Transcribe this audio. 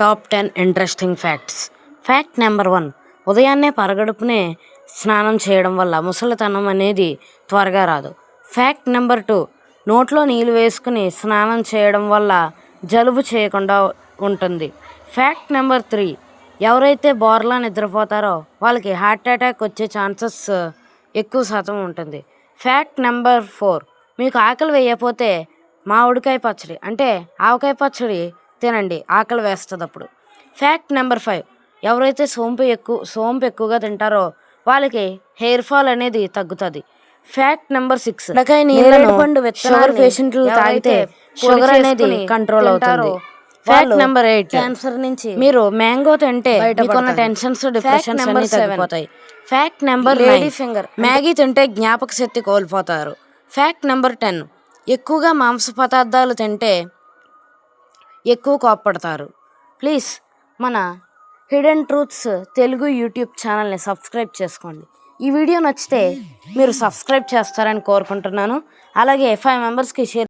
Top 10 interesting facts. Fact number 1, ఉదయాన్నే పరగడుపునే స్నానం చేయడం వల్ల ముసలితనం అనేది త్వరగా రాదు. ఫ్యాక్ట్ నెంబర్ 2, నోట్లో నీళ్ళు వేసుకుని స్నానం చేయడం వల్ల జలుబు చేయకుండా ఉంటుంది. ఫ్యాక్ట్ నెంబర్ 3, ఎవరైతే బోర్లా నిద్రపోతారో వాళ్ళకి హార్ట్ అటాక్ వచ్చే ఛాన్సెస్ ఎక్కువ శాతం ఉంటుంది. ఫ్యాక్ట్ నెంబర్ 4, మీకు ఆకలి వేయకపోతే మామిడికాయ పచ్చడి అంటే ఆవకాయ పచ్చడి తినండి, ఆకలి వేస్తుంది అప్పుడు. ఫ్యాక్ట్ నెంబర్ 5, ఎవరైతే సోంపు ఎక్కువగా తింటారో వాళ్ళకి హెయిర్ ఫాల్ అనేది తగ్గుతుంది. ఫ్యాక్ట్ నెంబర్ 6, షుగర్ పేషెంట్లు తాగితే షుగర్ అనేది కంట్రోల్ అవుతుంది. ఫ్యాక్ట్ నెంబర్ 8, క్యాన్సర్ నుంచి మీరు మ్యాంగో తింటే మీకున్న టెన్షన్స్ డిప్రెషన్స్ అన్ని తగ్గిపోతాయి. ఫ్యాక్ట్ నెంబర్ 9, మ్యాగీ తింటే జ్ఞాపక శక్తి కోల్పోతారు. ఫ్యాక్ట్ నెంబర్ 10, ఎక్కువగా మాంస పదార్థాలు తింటే ఎక్కువ కోప్పడతారు. ప్లీజ్ మన హిడెన్ ట్రూత్స్ తెలుగు యూట్యూబ్ ఛానల్ని సబ్స్క్రైబ్ చేసుకోండి. ఈ వీడియో నచ్చితే మీరు సబ్స్క్రైబ్ చేస్తారని కోరుకుంటున్నాను. అలాగే 5 మెంబర్స్కి షేర్